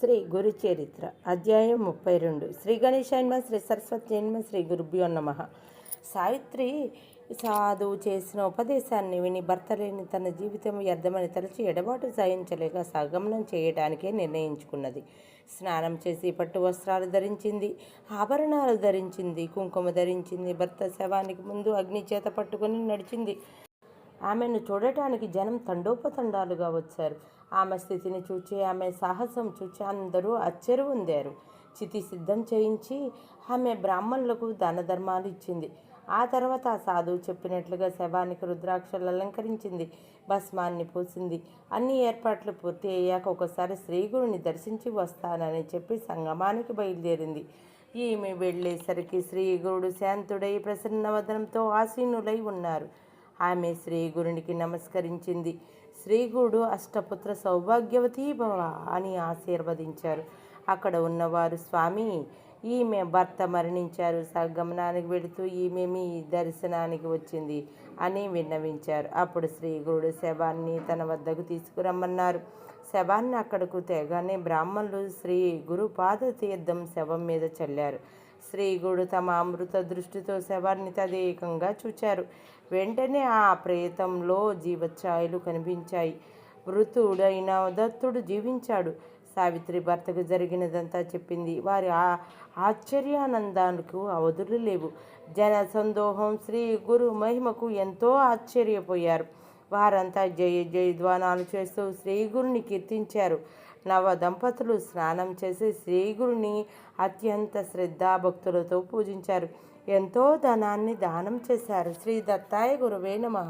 శ్రీ గురు చరిత్ర అధ్యాయం 32 శ్రీ గణేశాయ శ్రీ సరస్వతి శ్రీ గురుభ్యో నమః. సావిత్రి సాధువు చేసిన ఉపదేశాన్ని విని భర్త లేని తన జీవితం వ్యర్థమని తలచి ఎడబాటు సహించలేక సగమనం చేయడానికే నిర్ణయించుకున్నది. స్నానం చేసి పట్టు వస్త్రాలు ధరించింది, ఆభరణాలు ధరించింది, కుంకుమ ధరించింది. భర్త శవానికి ముందు అగ్ని చేత పట్టుకుని నడిచింది. ఆమెను చూడటానికి జనం తండోపతండాలుగా వచ్చారు. ఆమె స్థితిని చూచి, ఆమె సాహసం చూచి అందరూ ఆశ్చర్య పొందారు. చితి సిద్ధం చేయించి ఆమె బ్రాహ్మణులకు దాన ధర్మాలు ఇచ్చింది. ఆ తర్వాత ఆ సాధువు చెప్పినట్లుగా శవానికి రుద్రాక్షలు అలంకరించింది, భస్మాన్ని పూసింది. అన్ని ఏర్పాట్లు పూర్తి అయ్యాక ఒకసారి శ్రీగురుని దర్శించి వస్తానని చెప్పి సంగమానికి బయలుదేరింది. ఈమె వెళ్ళేసరికి శ్రీగురుడు శాంతుడై ప్రసన్నవదనంతో ఆసీనులై ఉన్నారు. ఆమె శ్రీగురునికి నమస్కరించింది. శ్రీగురుడు అష్టపుత్ర సౌభాగ్యవతీ భవ అని ఆశీర్వదించారు. అక్కడ ఉన్నవారు, స్వామి, ఈమె భర్త మరణించారు, సగమనానికి వెళుతూ ఈమె మీ దర్శనానికి వచ్చింది అని విన్నవించారు. అప్పుడు శ్రీగురుడు శవాన్ని తన వద్దకు తీసుకురమ్మన్నారు. శవాన్ని అక్కడకు తేగానే బ్రాహ్మణులు శ్రీ గురు పాద తీర్థం శవం మీద చల్లారు. శ్రీగురుడు తమ అమృత దృష్టితో శవాన్ని తదేకంగా చూచారు. వెంటనే ఆ ప్రేతంలో జీవఛాయలు కనిపించాయి. మృతుడైన దత్తుడు జీవించాడు. సావిత్రి భర్తకు జరిగినదంతా చెప్పింది. వారి ఆశ్చర్యానందాలకు అవధులు లేవు. జన సందోహం శ్రీ గురు మహిమకు ఎంతో ఆశ్చర్యపోయారు. వారంతా జయ జయధ్వానాలు చేస్తూ శ్రీగురుని కీర్తించారు. నవ దంపతులు స్నానం చేసి శ్రీగురుని అత్యంత శ్రద్ధాభక్తులతో పూజించారు. ఎంతో ధనాన్ని దానం చేశారు. శ్రీ దత్తాయ గురువే నమః.